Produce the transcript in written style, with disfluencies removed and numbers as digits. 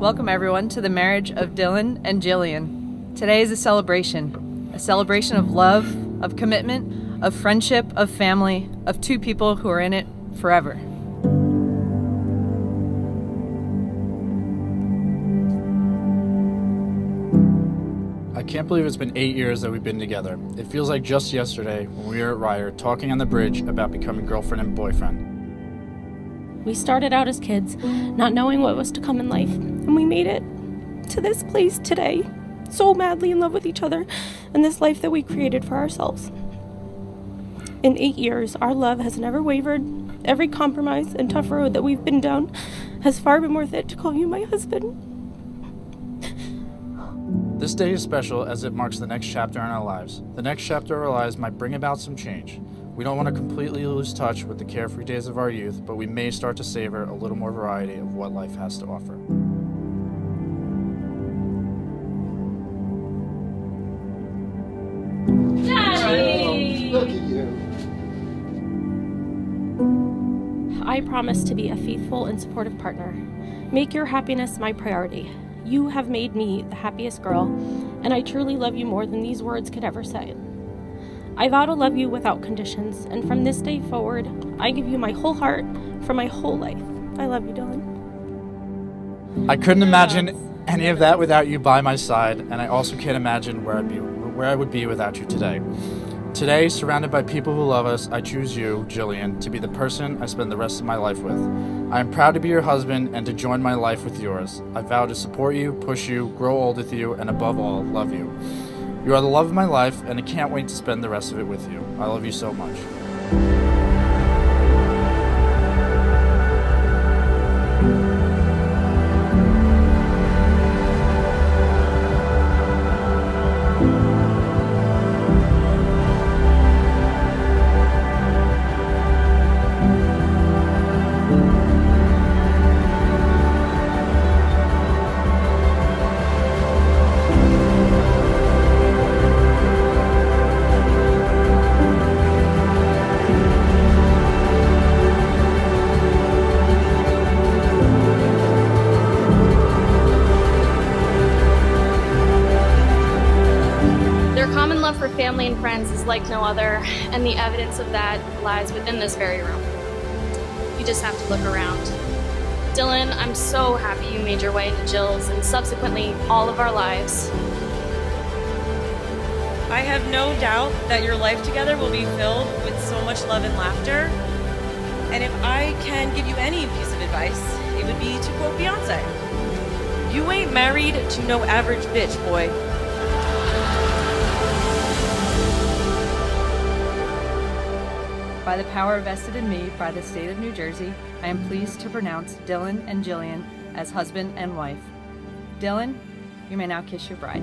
Welcome everyone to the marriage of Dylan and Gillian. Today is a celebration of love, of commitment, of friendship, of family, of two people who are in it forever. I can't believe it's been 8 years that we've been together. It feels like just yesterday when we were at Ryder talking on the bridge about becoming girlfriend and boyfriend. We started out as kids, not knowing what was to come in life, and we made it to this place today, so madly in love with each other and this life that we created for ourselves. In 8 years, our love has never wavered. Every compromise and tough road that we've been down has far been worth it to call you my husband. This day is special as it marks the next chapter in our lives. The next chapter of our lives might bring about some change. We don't want to completely lose touch with the carefree days of our youth, but we may start to savor a little more variety of what life has to offer. Daddy! Look at you. I promise to be a faithful and supportive partner. Make your happiness my priority. You have made me the happiest girl, and I truly love you more than these words could ever say. I vow to love you without conditions, and from this day forward, I give you my whole heart for my whole life. I love you, Dylan. I couldn't imagine any of that without you by my side, and I also can't imagine where I would be without you today. Today, surrounded by people who love us, I choose you, Gillian, to be the person I spend the rest of my life with. I am proud to be your husband and to join my life with yours. I vow to support you, push you, grow old with you, and above all, love you. You are the love of my life, and I can't wait to spend the rest of it with you. I love you so much. Common love for family and friends is like no other, and the evidence of that lies within this very room. You just have to look around. Dylan, I'm so happy you made your way into Jill's and subsequently all of our lives. I have no doubt that your life together will be filled with so much love and laughter. And if I can give you any piece of advice, it would be to quote Beyonce, "You ain't married to no average bitch, boy." By the power vested in me by the state of New Jersey, I am pleased to pronounce Dylan and Gillian as husband and wife. Dylan, you may now kiss your bride.